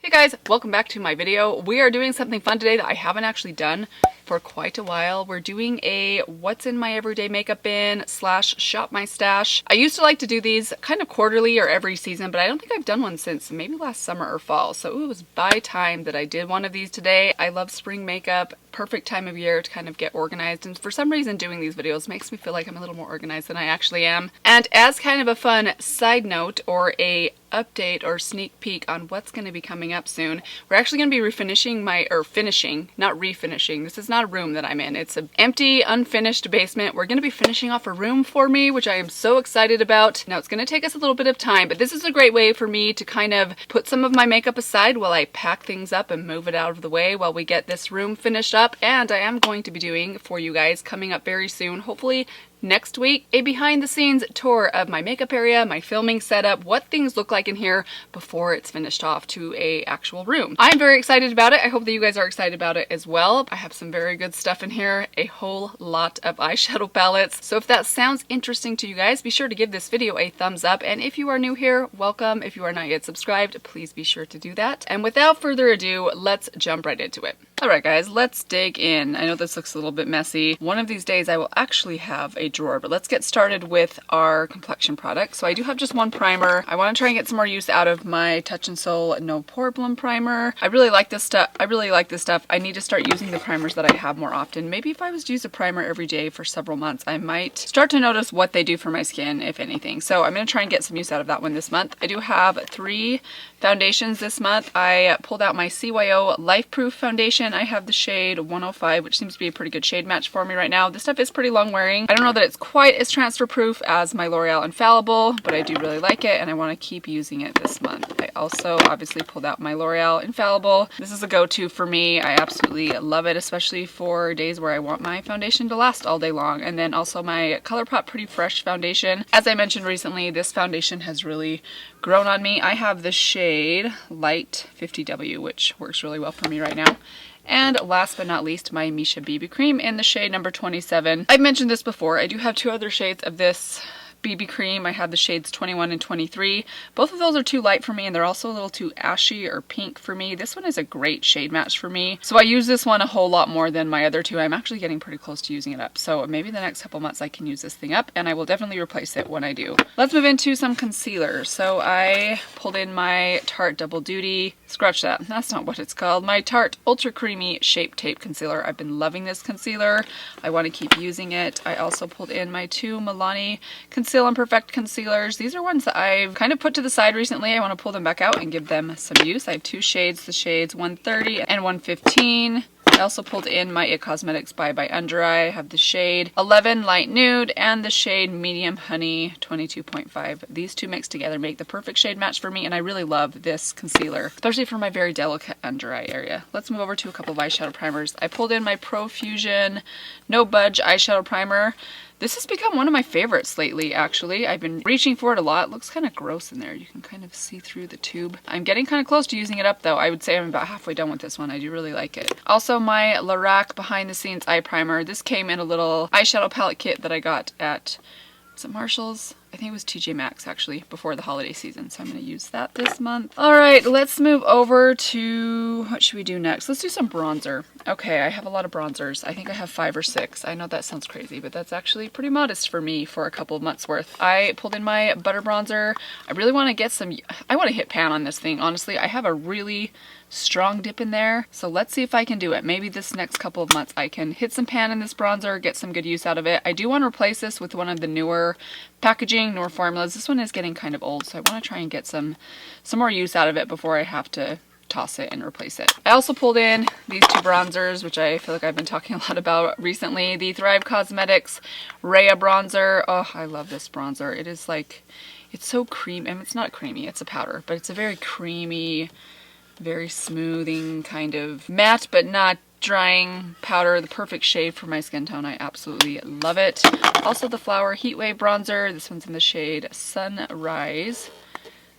Hey guys, welcome back to my video. We are doing something fun today that I haven't actually done for quite a while. We're doing a what's in my everyday makeup bin / shop my stash. I used to like to do these kind of quarterly or every season, but I don't think I've done one since maybe last summer or fall. So it was by time that I did one of these today. I love spring makeup. Perfect time of year to kind of get organized, and for some reason doing these videos makes me feel like I'm a little more organized than I actually am. And as kind of a fun side note or a update or sneak peek on what's going to be coming up soon, we're actually going to be finishing, not refinishing. This is not a room that I'm in. It's an empty, unfinished basement. We're going to be finishing off a room for me, which I am so excited about. Now it's going to take us a little bit of time, but this is a great way for me to kind of put some of my makeup aside while I pack things up and move it out of the way while we get this room finished up. And I am going to be doing for you guys coming up very soon, hopefully next week, a behind the scenes tour of my makeup area, my filming setup, what things look like in here before it's finished off to a actual room. I'm very excited about it. I hope that you guys are excited about it as well. I have some very good stuff in here, a whole lot of eyeshadow palettes. So if that sounds interesting to you guys, be sure to give this video a thumbs up. And if you are new here, welcome. If you are not yet subscribed, please be sure to do that. And without further ado, let's jump right into it. Alright guys, let's dig in. I know this looks a little bit messy. One of these days I will actually have a drawer, but let's get started with our Complexion product. So I do have just one primer. I want to try and get some more use out of my Touch in Sol No Problem primer. I really like this stuff. I need to start using the primers that I have more often. Maybe if I was to use a primer every day for several months, I might start to notice what they do for my skin, if anything. So I'm going to try and get some use out of that one this month. I do have 3 foundations this month. I pulled out my CYO Life Proof foundation. I have the shade 105, which seems to be a pretty good shade match for me right now. This stuff is pretty long wearing. I don't know that it's quite as transfer proof as my L'Oreal Infallible, but I do really like it and I want to keep using it this month. I also obviously pulled out my L'Oreal Infallible. This is a go-to for me. I absolutely love it, especially for days where I want my foundation to last all day long. And then also my ColourPop Pretty Fresh foundation. As I mentioned recently, this foundation has really grown on me. I have the shade Light 50W, which works really well for me right now. And last but not least, my Misha BB cream in the shade number 27. I've mentioned this before. I do have 2 other shades of this BB cream. I have the shades 21 and 23. Both of those are too light for me and they're also a little too ashy or pink for me. This one is a great shade match for me. So I use this one a whole lot more than my other 2. I'm actually getting pretty close to using it up. So maybe the next couple months I can use this thing up and I will definitely replace it when I do. Let's move into some concealer. So I pulled in my Tarte Double Duty, scratch that, that's not what it's called, my Tarte Ultra Creamy Shape Tape Concealer. I've been loving this concealer. I want to keep using it. I also pulled in my 2 Milani Conceal and Perfect concealers. These are ones that I've kind of put to the side recently. I want to pull them back out and give them some use. I have 2 shades, the shades 130 and 115. I also pulled in my It Cosmetics by Under Eye. I have the shade 11 Light Nude and the shade Medium Honey 22.5. These 2 mixed together make the perfect shade match for me, and I really love this concealer, especially for my very delicate under eye area. Let's move over to a couple of eyeshadow primers. I pulled in my Profusion No Budge eyeshadow primer. This has become one of my favorites lately, actually. I've been reaching for it a lot. It looks kind of gross in there. You can kind of see through the tube. I'm getting kind of close to using it up, though. I would say I'm about halfway done with this one. I do really like it. Also, my Lorac Behind the Scenes Eye Primer. This came in a little eyeshadow palette kit that I got at, was it Marshall's? I think it was TJ Maxx actually, before the holiday season, so I'm going to use that this month. Alright, let's move over to, what should we do next? Let's do some bronzer. Okay, I have a lot of bronzers. I think I have 5 or 6. I know that sounds crazy, but that's actually pretty modest for me for a couple of months worth. I pulled in my butter bronzer. I really want to get some, I want to hit pan on this thing, honestly. I have a really strong dip in there, so let's see if I can do it. Maybe this next couple of months I can hit some pan in this bronzer, get some good use out of it. I do want to replace this with one of the newer packaging, newer formulas. This one is getting kind of old, so I want to try and get some more use out of it before I have to toss it and replace it. I also pulled in these 2 bronzers, which I feel like I've been talking a lot about recently. The Thrive Cosmetics Rhea bronzer. Oh, I love this bronzer. It is like, it's so creamy. I mean, it's not creamy, it's a powder, but it's a very creamy, very smoothing kind of matte but not drying powder, the perfect shade for my skin tone. I absolutely love it. Also the Flower Heatwave bronzer. This one's in the shade Sunrise.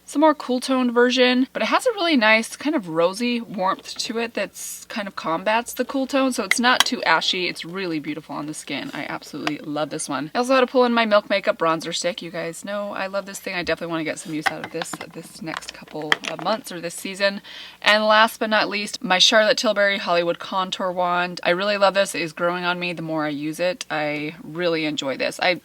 It's a more cool toned version, but it has a really nice kind of rosy warmth to it that's kind of combats the cool tone, so it's not too ashy. It's really beautiful on the skin. I absolutely love this one. I also had to pull in my Milk Makeup bronzer stick. You guys know I love this thing. I definitely want to get some use out of this next couple of months or this season. And last but not least, my Charlotte Tilbury Hollywood Contour Wand. I really love this. It is growing on me the more I use it. I really enjoy this. I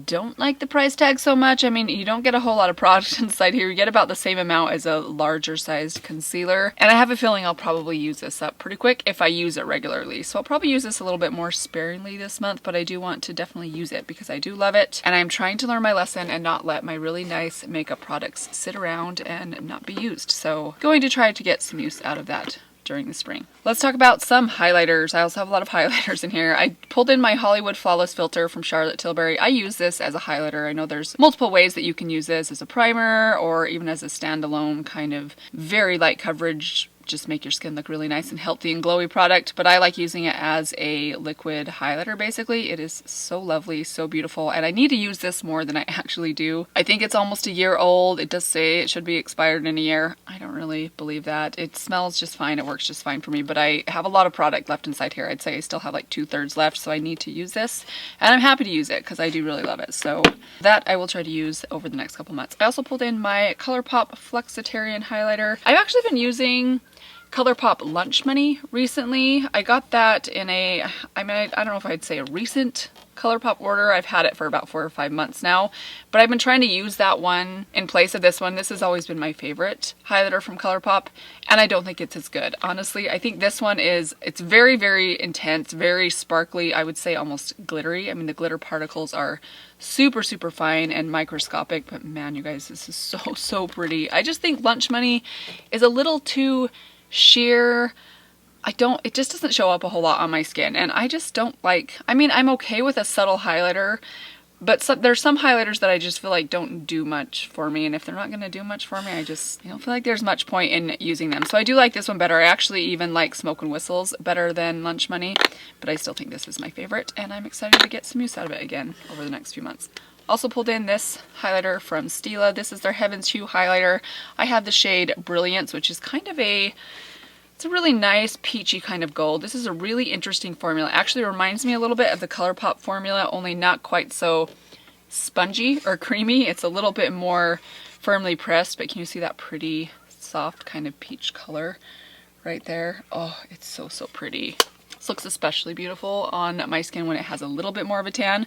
don't like the price tag so much. I mean, you don't get a whole lot of product inside here. You get about the same amount as a larger sized concealer, and I have a feeling I'll probably use this up pretty quick if I use it regularly. So I'll probably use this a little bit more sparingly this month, but I do want to definitely use it because I do love it, and I'm trying to learn my lesson and not let my really nice makeup products sit around and not be used. So going to try to get some use out of that during the spring. Let's talk about some highlighters. I also have a lot of highlighters in here. I pulled in my Hollywood Flawless filter from Charlotte Tilbury. I use this as a highlighter. I know there's multiple ways that you can use this as a primer or even as a standalone kind of very light coverage, just make your skin look really nice and healthy and glowy product, but I like using it as a liquid highlighter basically. It is so lovely, so beautiful, and I need to use this more than I actually do. I think it's almost a year old. It does say it should be expired in a year. I don't really believe that. It smells just fine. It works just fine for me, but I have a lot of product left inside here. I'd say I still have like 2/3 left, so I need to use this, and I'm happy to use it because I do really love it. So that I will try to use over the next couple months. I also pulled in my ColourPop Flexitarian highlighter. I've actually been using ColourPop Lunch Money recently. I got that in a, I don't know if I'd say a recent ColourPop order. I've had it for about 4 or 5 months now, but I've been trying to use that one in place of this one. This has always been my favorite highlighter from ColourPop, and I don't think it's as good. Honestly, I think this one is, it's very, very intense, very sparkly, I would say almost glittery. I mean, the glitter particles are super, super fine and microscopic, but man, you guys, this is so, so pretty. I just think Lunch Money is a little too sheer. It just doesn't show up a whole lot on my skin, and I just don't like, I mean, I'm okay with a subtle highlighter, but there's some highlighters that I just feel like don't do much for me, and if they're not going to do much for me, I just don't feel like there's much point in using them. So I do like this one better. I actually even like Smoke and Whistles better than Lunch Money, but I still think this is my favorite, and I'm excited to get some use out of it again over the next few months. Also pulled in this highlighter from Stila. This is their Heaven's Hue highlighter. I have the shade Brilliance, which is kind of it's a really nice peachy kind of gold. This is a really interesting formula. It actually reminds me a little bit of the ColourPop formula, only not quite so spongy or creamy. It's a little bit more firmly pressed, but can you see that pretty soft kind of peach color right there? Oh, it's so, so pretty. This looks especially beautiful on my skin when it has a little bit more of a tan,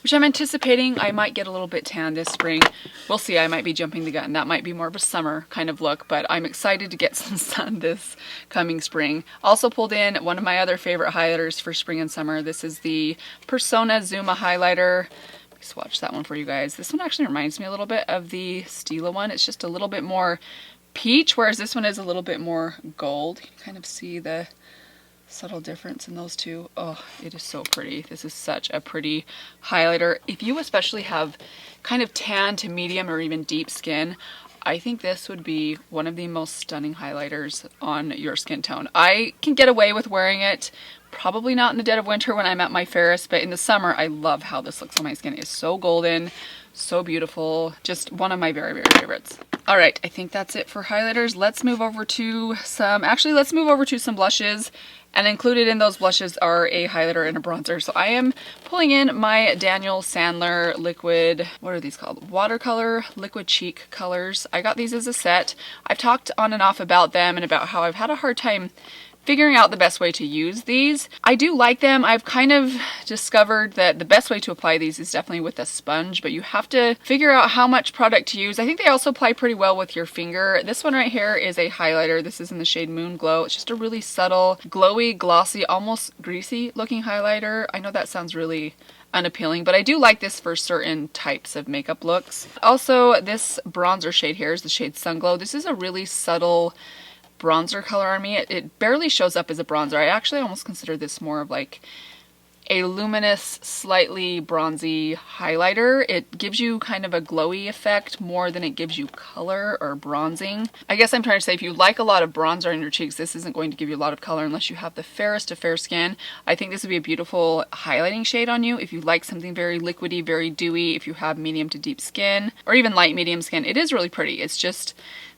which I'm anticipating I might get a little bit tan this spring. We'll see. I might be jumping the gun. That might be more of a summer kind of look, but I'm excited to get some sun this coming spring. Also pulled in one of my other favorite highlighters for spring and summer. This is the Persona Zuma highlighter. Let me swatch that one for you guys. This one actually reminds me a little bit of the Stila one. It's just a little bit more peach, whereas this one is a little bit more gold. You can kind of see the subtle difference in those two. Oh, it is so pretty. This is such a pretty highlighter. If you especially have kind of tan to medium or even deep skin, I think this would be one of the most stunning highlighters on your skin tone. I can get away with wearing it, probably not in the dead of winter when I'm at my fairest, but in the summer, I love how this looks on my skin. It's so golden, so beautiful. Just one of my very, very favorites. All right, I think that's it for highlighters. Let's move over to some blushes. And included in those blushes are a highlighter and a bronzer. So I am pulling in my Daniel Sandler liquid, what are these called? Watercolor liquid cheek colors. I got these as a set. I've talked on and off about them and about how I've had a hard time figuring out the best way to use these. I do like them. I've kind of discovered that the best way to apply these is definitely with a sponge, but you have to figure out how much product to use. I think they also apply pretty well with your finger. This one right here is a highlighter. This is in the shade Moon Glow. It's just a really subtle, glowy, glossy, almost greasy looking highlighter. I know that sounds really unappealing, but I do like this for certain types of makeup looks. Also, this bronzer shade here is the shade Sun Glow. This is a really subtle bronzer color on me. It barely shows up as a bronzer. I actually almost consider this more of like a luminous, slightly bronzy highlighter. It gives you kind of a glowy effect more than it gives you color or bronzing. I guess I'm trying to say if you like a lot of bronzer on your cheeks, this isn't going to give you a lot of color unless you have the fairest of fair skin. I think this would be a beautiful highlighting shade on you if you like something very liquidy, very dewy, if you have medium to deep skin, or even light medium skin. It is really pretty. It's just,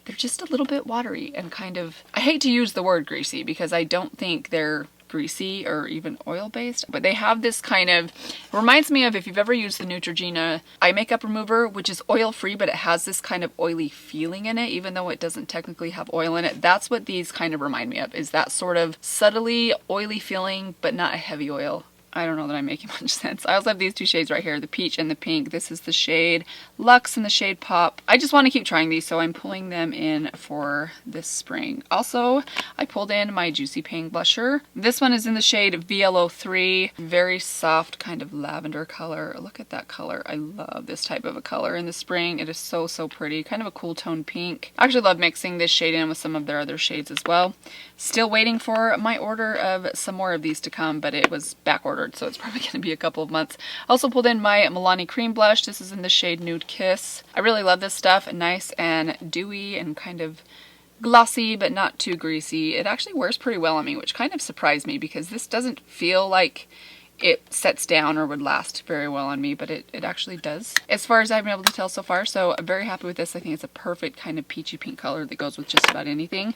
they're just a little bit watery and kind of, I hate to use the word greasy because I don't think they're greasy or even oil based, but they have this kind of, it reminds me of if you've ever used the Neutrogena eye makeup remover, which is oil free, but it has this kind of oily feeling in it, even though it doesn't technically have oil in it. That's what these kind of remind me of, is that sort of subtly oily feeling, but not a heavy oil. I don't know that I'm making much sense. I also have these two shades right here, the peach and the pink. This is the shade Luxe and the shade Pop. I just want to keep trying these, so I'm pulling them in for this spring. Also, I pulled in my Juicy Pink blusher. This one is in the shade VLO3. Very soft kind of lavender color. Look at that color. I love this type of a color in the spring. It is so, so pretty. Kind of a cool tone pink. I actually love mixing this shade in with some of their other shades as well. Still waiting for my order of some more of these to come, but it was back ordered, so it's probably going to be a couple of months. Also pulled in my Milani cream blush. This is in the shade Nude Kiss. I really love this stuff. Nice and dewy and kind of glossy, but not too greasy. It actually wears pretty well on me, which kind of surprised me because this doesn't feel like it sets down or would last very well on me, but it actually does, as far as I've been able to tell so far. So I'm very happy with this. I think it's a perfect kind of peachy pink color that goes with just about anything.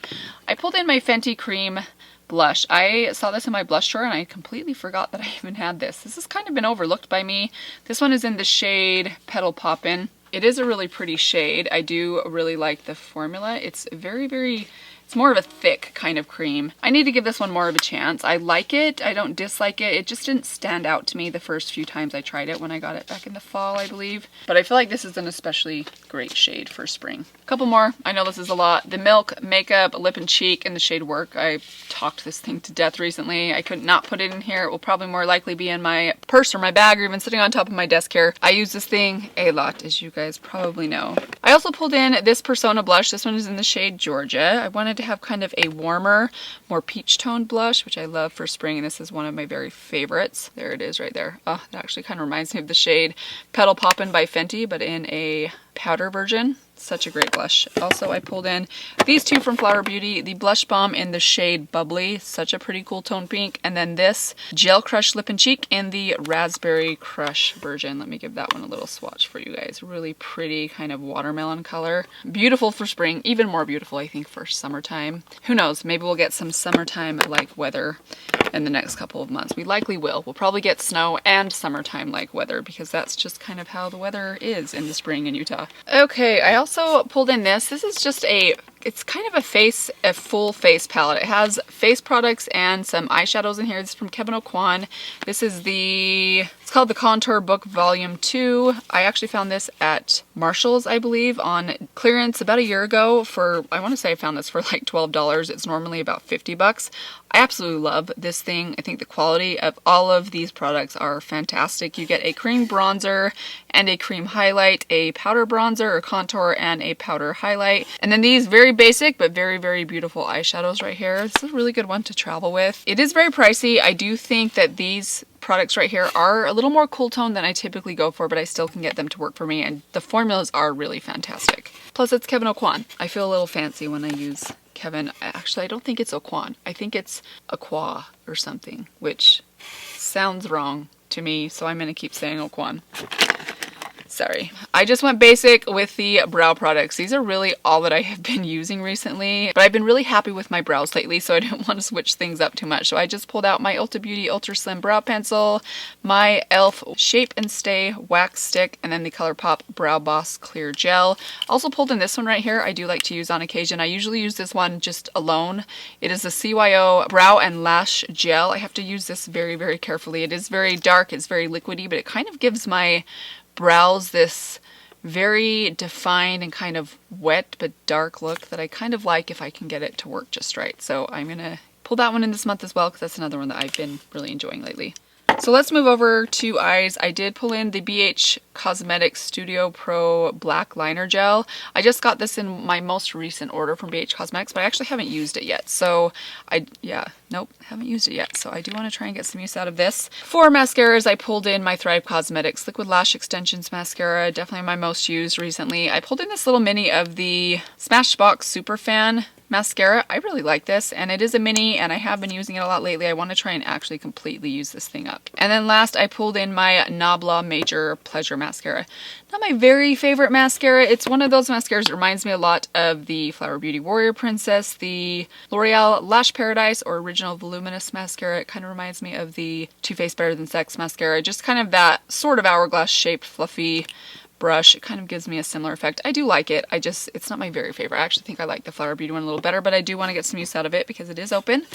I pulled in my Fenty Cream blush. I saw this in my blush drawer and I completely forgot that I even had this. This has kind of been overlooked by me. This one is in the shade Petal Poppin'. It is a really pretty shade. I do really like the formula. It's it's more of a thick kind of cream. I need to give this one more of a chance. I like it. I don't dislike it. It just didn't stand out to me the first few times I tried it when I got it back in the fall, I believe. But I feel like this is an especially great shade for spring. A couple more. I know this is a lot. The Milk Makeup Lip and Cheek in the shade Work. I talked this thing to death recently. I could not put it in here. It will probably more likely be in my purse or my bag or even sitting on top of my desk here. I use this thing a lot, as you guys probably know. I also pulled in this Persona blush. This one is in the shade Georgia. I wanted to have kind of a warmer, more peach toned blush, which I love for spring, and this is one of my very favorites. There it is right there. Oh, that actually kind of reminds me of the shade Petal Poppin' by Fenty, but in a powder version. Such a great blush. Also, I pulled in these two from Flower Beauty, the Blush Balm in the shade Bubbly, such a pretty cool tone pink, and then this Gel Crush Lip and Cheek in the Raspberry Crush version. Let me give that one a little swatch for you guys. Really pretty kind of watermelon color. Beautiful for spring, even more beautiful I think for summertime. Who knows, maybe we'll get some summertime like weather in the next couple of months. We likely will. We'll probably get snow and summertime like weather because that's just kind of how the weather is in the spring in Utah. Okay, I also pulled in this. This is just it's kind of a full face palette. It has face products and some eyeshadows in here. This is from Kevyn Aucoin. This is it's called the Contour Book Volume 2. I actually found this at Marshall's, I believe, on clearance about a year ago for, I want to say I found this for like $12. It's normally about 50 bucks. I absolutely love this thing. I think the quality of all of these products are fantastic. You get a cream bronzer and a cream highlight, a powder bronzer or contour, and a powder highlight. And then these very basic but very, very beautiful eyeshadows right here. This is a really good one to travel with. It is very pricey. I do think that these products right here are a little more cool tone than I typically go for, but I still can get them to work for me, and the formulas are really fantastic. Plus it's Kevyn Aucoin. I feel a little fancy when I use Kevyn. Actually, I don't think it's Aucoin. I think it's Aqua or something, which sounds wrong to me, so I'm gonna keep saying Aucoin. Sorry. I just went basic with the brow products. These are really all that I have been using recently, but I've been really happy with my brows lately, so I didn't want to switch things up too much. So I just pulled out my Ulta Beauty Ultra Slim Brow Pencil, my e.l.f. Shape and Stay Wax Stick, and then the ColourPop Brow Boss Clear Gel. Also pulled in this one right here. I do like to use on occasion. I usually use this one just alone. It is the CYO Brow and Lash Gel. I have to use this very, very carefully. It is very dark. It's very liquidy, but it kind of gives my brows this very defined and kind of wet but dark look that I kind of like if I can get it to work just right. So I'm gonna pull that one in this month as well because that's another one that I've been really enjoying lately. So let's move over to eyes. I did pull in the BH Cosmetics Studio Pro Black Liner Gel. I just got this in my most recent order from BH Cosmetics, but I actually haven't used it yet. So haven't used it yet. So I do want to try and get some use out of this. For mascaras, I pulled in my Thrive Cosmetics Liquid Lash Extensions Mascara. Definitely my most used recently. I pulled in this little mini of the Smashbox Superfan mascara. I really like this, and it is a mini, and I have been using it a lot lately. I want to try and actually completely use this thing up. And then last, I pulled in my Nabla Major Pleasure Mascara. Not my very favorite mascara. It's one of those mascaras that reminds me a lot of the Flower Beauty Warrior Princess, the L'Oreal Lash Paradise or Original Voluminous Mascara. It kind of reminds me of the Too Faced Better Than Sex mascara. Just kind of that sort of hourglass shaped, fluffy brush. It kind of gives me a similar effect. I do like it. It's not my very favorite. I actually think I like the Flower Beauty one a little better, but I do want to get some use out of it because it is open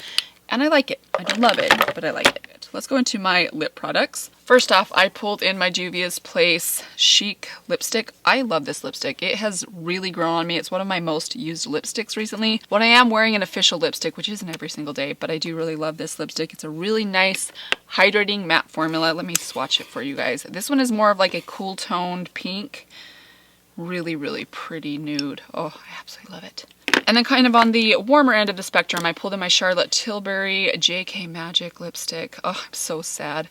and I like it. I don't love it, but I like it. Let's go into my lip products. First off, I pulled in my Juvia's Place Chic lipstick. I love this lipstick. It has really grown on me. It's one of my most used lipsticks recently. When I am wearing an official lipstick, which isn't every single day, but I do really love this lipstick. It's a really nice hydrating matte formula. Let me swatch it for you guys. This one is more of like a cool toned pink. Really, really pretty nude. Oh, I absolutely love it. And then kind of on the warmer end of the spectrum, I pulled in my Charlotte Tilbury JK Magic lipstick. Oh, I'm so sad.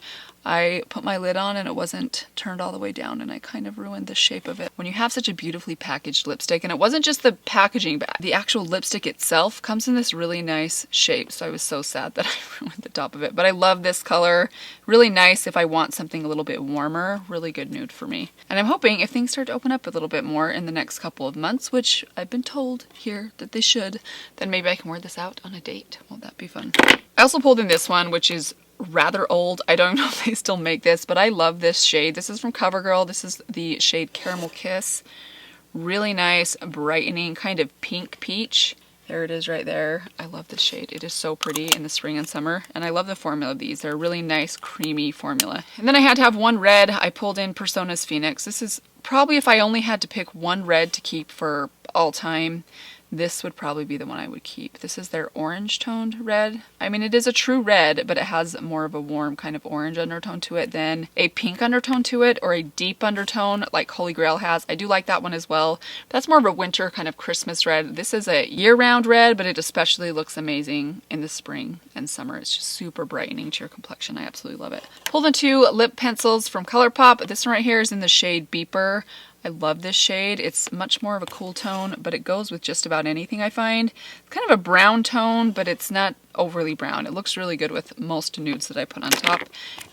I put my lid on and it wasn't turned all the way down and I kind of ruined the shape of it. When you have such a beautifully packaged lipstick, and it wasn't just the packaging, but the actual lipstick itself comes in this really nice shape. So I was so sad that I ruined the top of it. But I love this color. Really nice if I want something a little bit warmer. Really good nude for me. And I'm hoping if things start to open up a little bit more in the next couple of months, which I've been told here that they should, then maybe I can wear this out on a date. Won't that be fun? I also pulled in this one, which is rather old. I don't know if they still make this, but I love this shade. This is from CoverGirl. This is the shade Caramel Kiss. Really nice, brightening, kind of pink peach. There it is right there. I love this shade. It is so pretty in the spring and summer, and I love the formula of these. They're a really nice, creamy formula. And then I had to have one red. I pulled in Persona's Phoenix. This is probably, if I only had to pick one red to keep for all time, this would probably be the one I would keep. This is their orange toned red. I mean, it is a true red, but it has more of a warm kind of orange undertone to it than a pink undertone to it or a deep undertone like Holy Grail has. I do like that one as well. But that's more of a winter kind of Christmas red. This is a year-round red, but it especially looks amazing in the spring and summer. It's just super brightening to your complexion. I absolutely love it. Pulled in two lip pencils from ColourPop. This one right here is in the shade Beeper. I love this shade. It's much more of a cool tone, but it goes with just about anything I find. It's kind of a brown tone, but it's not overly brown. It looks really good with most nudes that I put on top.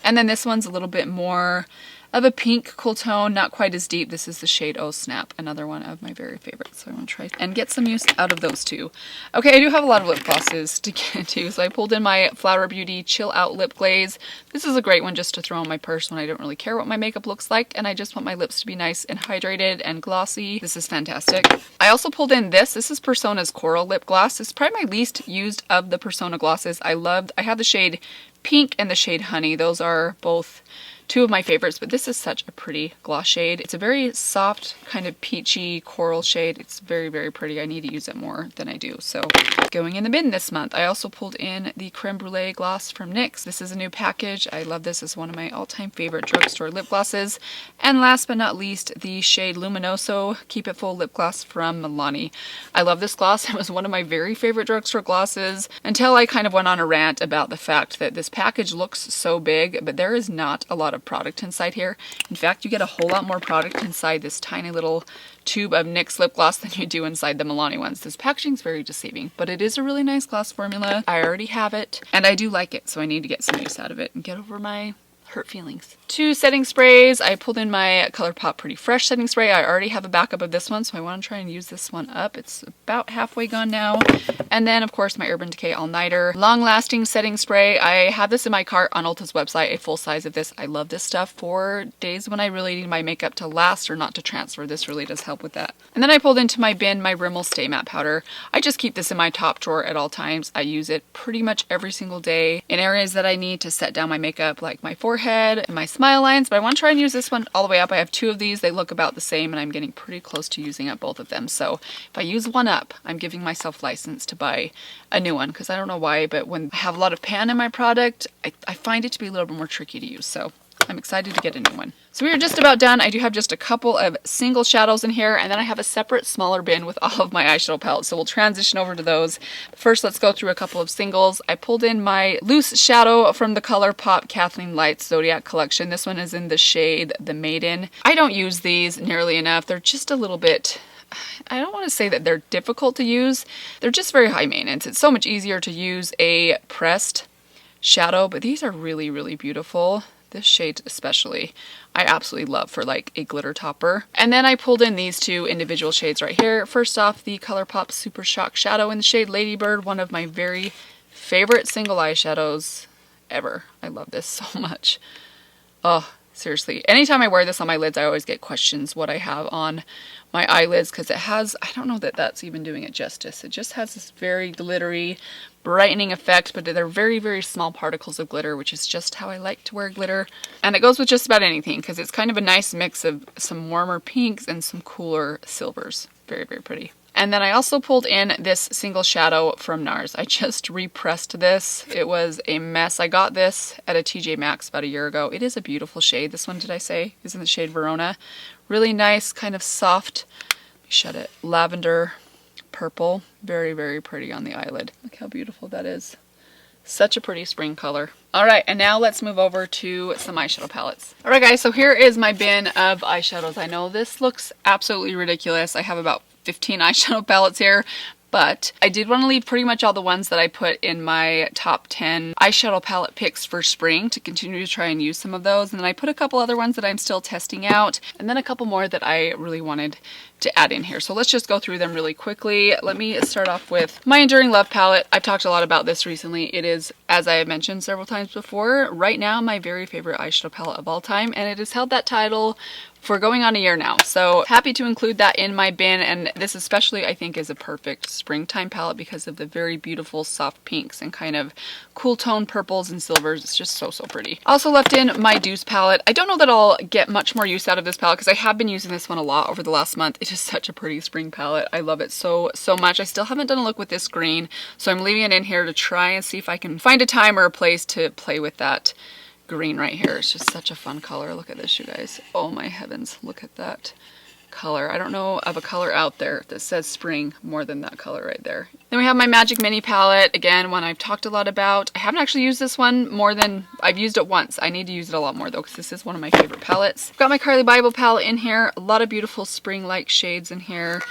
And then this one's a little bit more of a pink cool tone, not quite as deep. This is the shade Oh Snap, another one of my very favorites. So I want to try and get some use out of those two. Okay, I do have a lot of lip glosses to get into, so I pulled in my Flower Beauty Chill Out Lip Glaze. This is a great one just to throw in my purse when I don't really care what my makeup looks like, and I just want my lips to be nice and hydrated and glossy. This is fantastic. I also pulled in this. This is Persona's Coral Lip Gloss. It's probably my least used of the Persona glosses. I have the shade Pink and the shade Honey. Those are both two of my favorites, but this is such a pretty gloss shade. It's a very soft, kind of peachy coral shade. It's very, very pretty. I need to use it more than I do. So going in the bin this month. I also pulled in the Creme Brulee gloss from NYX. This is a new package. I love this. It's one of my all-time favorite drugstore lip glosses. And last but not least, the shade Luminoso Keep It Full lip gloss from Milani. I love this gloss. It was one of my very favorite drugstore glosses until I kind of went on a rant about the fact that this package looks so big, but there is not a lot of product inside here. In fact, you get a whole lot more product inside this tiny little tube of NYX lip gloss than you do inside the Milani ones. This packaging is very deceiving, but it is a really nice gloss formula. I already have it, and I do like it, so I need to get some use out of it and get over my hurt feelings. Two setting sprays. I pulled in my ColourPop Pretty Fresh setting spray. I already have a backup of this one, so I want to try and use this one up. It's about halfway gone now. And then, of course, my Urban Decay All Nighter Long Lasting Setting Spray. I have this in my cart on Ulta's website, a full size of this. I love this stuff for days when I really need my makeup to last or not to transfer. This really does help with that. And then I pulled into my bin my Rimmel Stay Matte Powder. I just keep this in my top drawer at all times. I use it pretty much every single day in areas that I need to set down my makeup, like my forehead forehead and my smile lines, but I want to try and use this one all the way up. I have two of these. They look about the same and I'm getting pretty close to using up both of them. So if I use one up, I'm giving myself license to buy a new one, because I don't know why, but when I have a lot of pan in my product, I find it to be a little bit more tricky to use. So I'm excited to get a new one. So we are just about done. I do have just a couple of single shadows in here, and then I have a separate smaller bin with all of my eyeshadow palettes. So we'll transition over to those. First, let's go through a couple of singles. I pulled in my loose shadow from the ColourPop Kathleen Lights Zodiac collection. This one is in the shade The Maiden. I don't use these nearly enough. They're just a little bit, I don't want to say that they're difficult to use. They're just very high maintenance. It's so much easier to use a pressed shadow, but these are really, really beautiful. This shade especially, I absolutely love for like a glitter topper. And then I pulled in these two individual shades right here. First off, the ColourPop Super Shock Shadow in the shade Ladybird, one of my very favorite single eyeshadows ever. I love this so much. Oh, seriously. Anytime I wear this on my lids, I always get questions what I have on my eyelids, because it has, I don't know that that's even doing it justice. It just has this very glittery, brightening effect, but they're very, very small particles of glitter, which is just how I like to wear glitter. And it goes with just about anything, because it's kind of a nice mix of some warmer pinks and some cooler silvers. Very, very pretty. And then I also pulled in this single shadow from NARS. I just repressed this. It was a mess. I got this at a TJ Maxx about a year ago. It is a beautiful shade. This one, did I say, is in the shade Verona. Really nice, kind of soft, let me shut it, lavender purple. Very, very pretty on the eyelid. Look how beautiful that is. Such a pretty spring color. All right, and now let's move over to some eyeshadow palettes. All right, guys, so here is my bin of eyeshadows. I know this looks absolutely ridiculous. I have about 15 eyeshadow palettes here, but I did want to leave pretty much all the ones that I put in my top 10 eyeshadow palette picks for spring to continue to try and use some of those. And then I put a couple other ones that I'm still testing out, and then a couple more that I really wanted to add in here. So let's just go through them really quickly. Let me start off with my Enduring Love palette. I've talked a lot about this recently. It is, as I have mentioned several times before, right now my very favorite eyeshadow palette of all time, and it has held that title for going on a year now. So happy to include that in my bin, and this especially I think is a perfect springtime palette because of the very beautiful soft pinks and kind of cool tone purples and silvers. It's just so, so pretty. Also left in my Deuce palette. I don't know that I'll get much more use out of this palette because I have been using this one a lot over the last month. It is such a pretty spring palette. I love it so, so much. I still haven't done a look with this green, so I'm leaving it in here to try and see if I can find a time or a place to play with that green right here. It's just such a fun color. Look at this, you guys. Oh my heavens, look at that color. I don't know of a color out there that says spring more than that color right there. Then we have my Magic Mini palette, again, one I've talked a lot about. I haven't actually used this one more than I've used it once. I need to use it a lot more though, because this is one of my favorite palettes. I've got my Carly Bible palette in here. A lot of beautiful spring-like shades in here.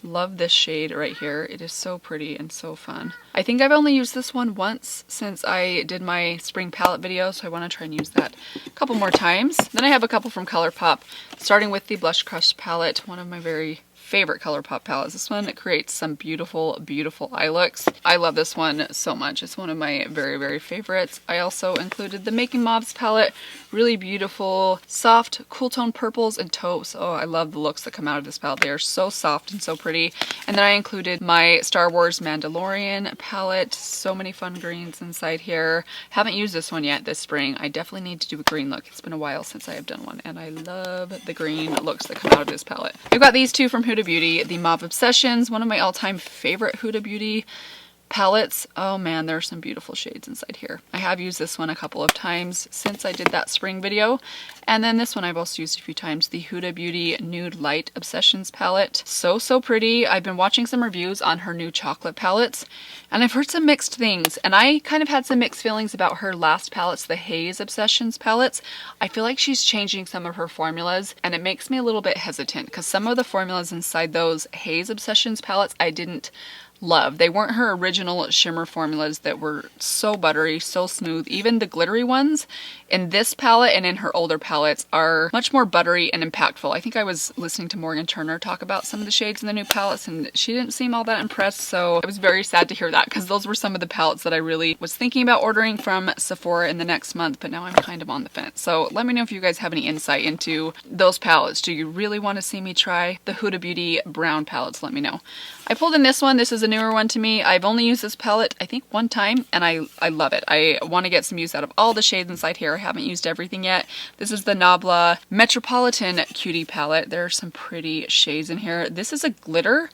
Love this shade right here. It is so pretty and so fun. I think I've only used this one once since I did my spring palette video, so I want to try and use that a couple more times. Then I have a couple from ColourPop, starting with the Blush Crush palette, one of my very favorite ColourPop palettes. This one, it creates some beautiful, beautiful eye looks. I love this one so much. It's one of my very, very favorites. I also included the Making Mauves palette. Really beautiful, soft, cool tone purples and taupes. Oh, I love the looks that come out of this palette. They are so soft and so pretty. And then I included my Star Wars Mandalorian palette. So many fun greens inside here. Haven't used this one yet this spring. I definitely need to do a green look. It's been a while since I have done one, and I love the green looks that come out of this palette. I've got these two from Huda Beauty, the Mauve Obsessions, one of my all-time favorite Huda Beauty palettes. Oh man, there are some beautiful shades inside here. I have used this one a couple of times since I did that spring video. And then this one I've also used a few times, the Huda Beauty Nude Light Obsessions palette. So, so pretty. I've been watching some reviews on her new chocolate palettes, and I've heard some mixed things. And I kind of had some mixed feelings about her last palettes, the Haze Obsessions palettes. I feel like she's changing some of her formulas, and it makes me a little bit hesitant because some of the formulas inside those Haze Obsessions palettes I didn't love. They weren't her original shimmer formulas that were so buttery, so smooth. Even the glittery ones in this palette and in her older palettes are much more buttery and impactful. I think I was listening to Morgan Turner talk about some of the shades in the new palettes, and she didn't seem all that impressed, so I was very sad to hear that because those were some of the palettes that I really was thinking about ordering from Sephora in the next month, but now I'm kind of on the fence. So let me know if you guys have any insight into those palettes. Do you really want to see me try the Huda Beauty brown palettes? Let me know. I pulled in this one. This is a newer one to me. I've only used this palette, I think, one time, and I love it. I want to get some use out of all the shades inside here. I haven't used everything yet. This is the Nabla Metropolitan Cutie palette. There are some pretty shades in here. This is a glitter,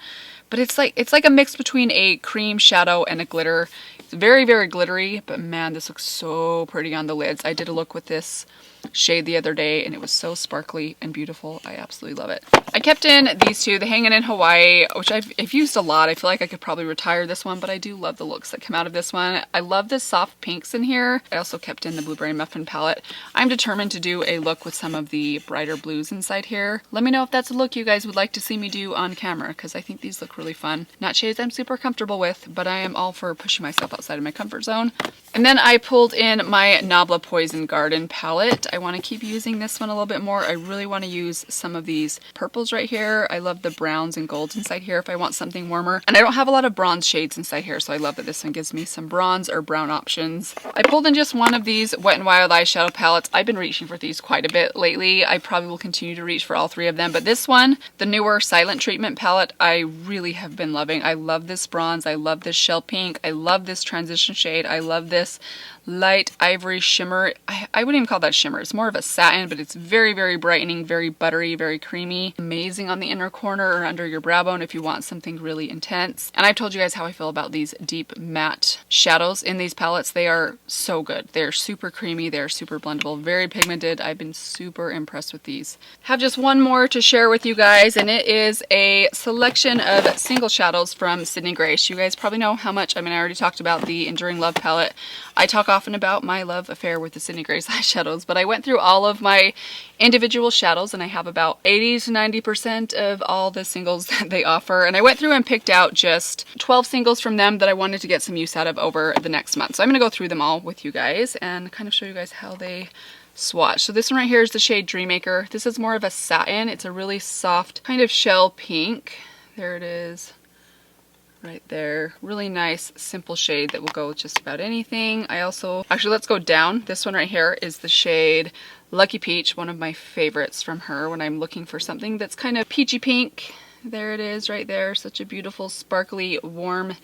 but it's like a mix between a cream shadow and a glitter. It's very, very glittery, but man, this looks so pretty on the lids. I did a look with this shade the other day and it was so sparkly and beautiful. I absolutely love it. I kept in these two, the Hangin' in Hawaii, which I've used a lot. I feel like I could probably retire this one, but I do love the looks that come out of this one. I love the soft pinks in here. I also kept in the Blueberry Muffin palette. I'm determined to do a look with some of the brighter blues inside here. Let me know if that's a look you guys would like to see me do on camera, because I think these look really fun. Not shades I'm super comfortable with, but I am all for pushing myself outside of my comfort zone. And then I pulled in my Nabla Poison Garden palette. I want to keep using this one a little bit more. I really want to use some of these purples right here. I love the browns and golds inside here if I want something warmer. And I don't have a lot of bronze shades inside here, so I love that this one gives me some bronze or brown options. I pulled in just one of these Wet n Wild eyeshadow palettes. I've been reaching for these quite a bit lately. I probably will continue to reach for all three of them, but this one, the newer Silent Treatment palette, I really have been loving. I love this bronze. I love this shell pink. I love this transition shade. I love this light ivory shimmer. I wouldn't even call that shimmer. It's more of a satin, but it's very, very brightening, very buttery, very creamy. Amazing on the inner corner or under your brow bone if you want something really intense. And I've told you guys how I feel about these deep matte shadows in these palettes. They are so good. They're super creamy. They're super blendable, very pigmented. I've been super impressed with these. Have just one more to share with you guys, and it is a selection of single shadows from Sydney Grace. You guys probably know how much, I already talked about the Enduring Love palette. I talk often about my love affair with the Sydney Grace eyeshadows, but I went through all of my individual shadows and I have about 80 to 90% of all the singles that they offer. And I went through and picked out just 12 singles from them that I wanted to get some use out of over the next month. So I'm going to go through them all with you guys and kind of show you guys how they swatch. So this one right here is the shade Dreammaker. This is more of a satin. It's a really soft kind of shell pink. There it is. Right there. Really nice, simple shade that will go with just about anything. Actually, let's go down. This one right here is the shade Lucky Peach, one of my favorites from her when I'm looking for something that's kind of peachy pink. There it is right there. Such a beautiful, sparkly, warm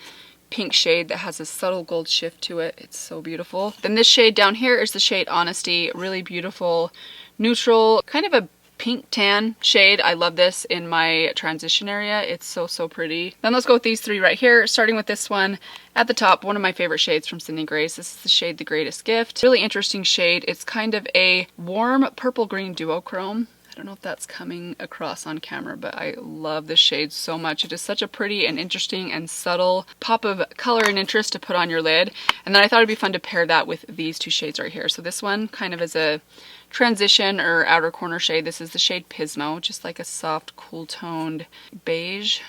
pink shade that has a subtle gold shift to it. It's so beautiful. Then this shade down here is the shade Honesty. Really beautiful, neutral, kind of a pink tan shade. I love this in my transition area. It's so, so pretty. Then let's go with these three right here, starting with this one at the top, one of my favorite shades from Sydney Grace. This is the shade The Greatest Gift. Really interesting shade. It's kind of a warm purple green duochrome. I don't know if that's coming across on camera, but I love this shade so much. It is such a pretty and interesting and subtle pop of color and interest to put on your lid. And then I thought it'd be fun to pair that with these two shades right here. So this one kind of is a transition or outer corner shade. This is the shade Pismo, just like a soft, cool toned beige.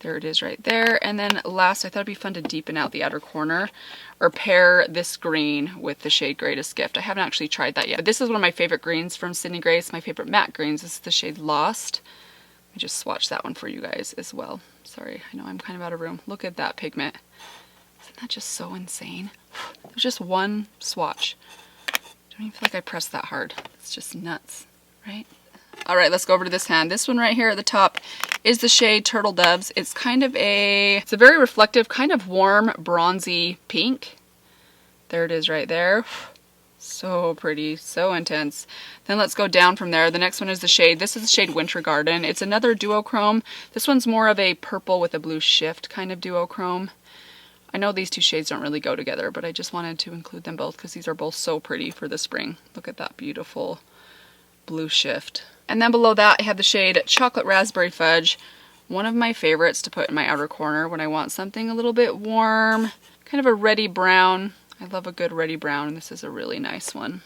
There it is right there. And then last, I thought it'd be fun to deepen out the outer corner or pair this green with the shade Greatest Gift. I haven't actually tried that yet, but this is one of my favorite greens from Sydney Grace, my favorite matte greens. This is the shade Lost. Let me just swatch that one for you guys as well. Sorry, I know I'm kind of out of room. Look at that pigment. Isn't that just so insane? There's just one swatch. I don't even feel like I pressed that hard. It's just nuts, right? All right, let's go over to this hand. This one right here at the top is the shade Turtle Doves. It's a very reflective, kind of warm, bronzy pink. There it is right there. So pretty, so intense. Then let's go down from there. The next one is this is the shade Winter Garden. It's another duochrome. This one's more of a purple with a blue shift kind of duochrome. I know these two shades don't really go together, but I just wanted to include them both because these are both so pretty for the spring. Look at that beautiful blue shift. And then below that, I have the shade Chocolate Raspberry Fudge, one of my favorites to put in my outer corner when I want something a little bit warm, kind of a reddy brown. I love a good reddy brown, and this is a really nice one.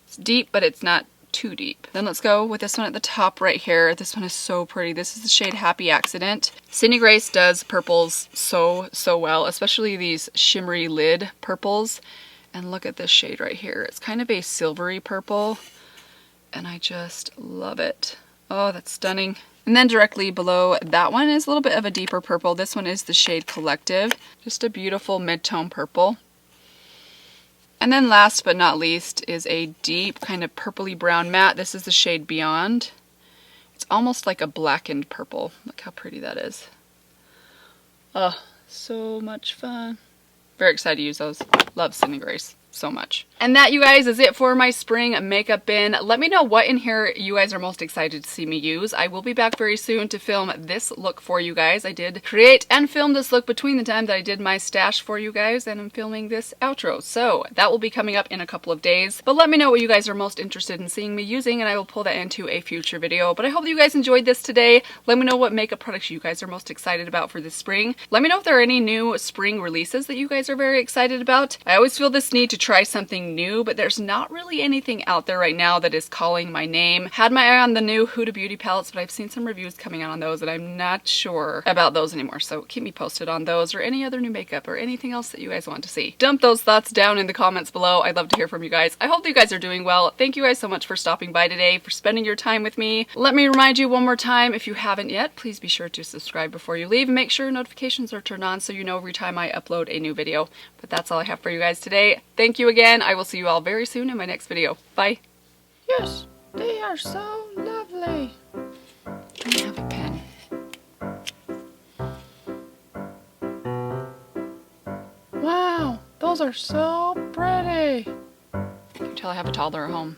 It's deep, but it's not too deep. Then let's go with this one at the top right here. This one is so pretty. This is the shade Happy Accident. Sydney Grace does purples so well, especially these shimmery lid purples. And look at this shade right here. It's kind of a silvery purple, and I just love it. Oh, that's stunning. And then directly below that one is a little bit of a deeper purple. This one is the shade Collective. Just a beautiful mid-tone purple. And then last but not least is a deep kind of purpley brown matte. This is the shade Beyond. It's almost like a blackened purple. Look how pretty that is. Oh, so much fun. Very excited to use those. Love Sydney Grace so much. And that, you guys, is it for my spring makeup bin. Let me know what in here you guys are most excited to see me use. I will be back very soon to film this look for you guys. I did create and film this look between the time that I did my stash for you guys and I'm filming this outro. So that will be coming up in a couple of days. But let me know what you guys are most interested in seeing me using and I will pull that into a future video. But I hope you guys enjoyed this today. Let me know what makeup products you guys are most excited about for this spring. Let me know if there are any new spring releases that you guys are very excited about. I always feel this need to try something new, but there's not really anything out there right now that is calling my name. Had my eye on the new Huda Beauty palettes, but I've seen some reviews coming out on those and I'm not sure about those anymore. So keep me posted on those or any other new makeup or anything else that you guys want to see. Dump those thoughts down in the comments below. I'd love to hear from you guys. I hope that you guys are doing well. Thank you guys so much for stopping by today, for spending your time with me. Let me remind you one more time, if you haven't yet, please be sure to subscribe before you leave and make sure notifications are turned on so you know every time I upload a new video. But that's all I have for you guys today. Thank you again. I will see you all very soon in my next video. Bye. Yes, they are so lovely. I have a pen. Wow, those are so pretty. You can tell I have a toddler at home.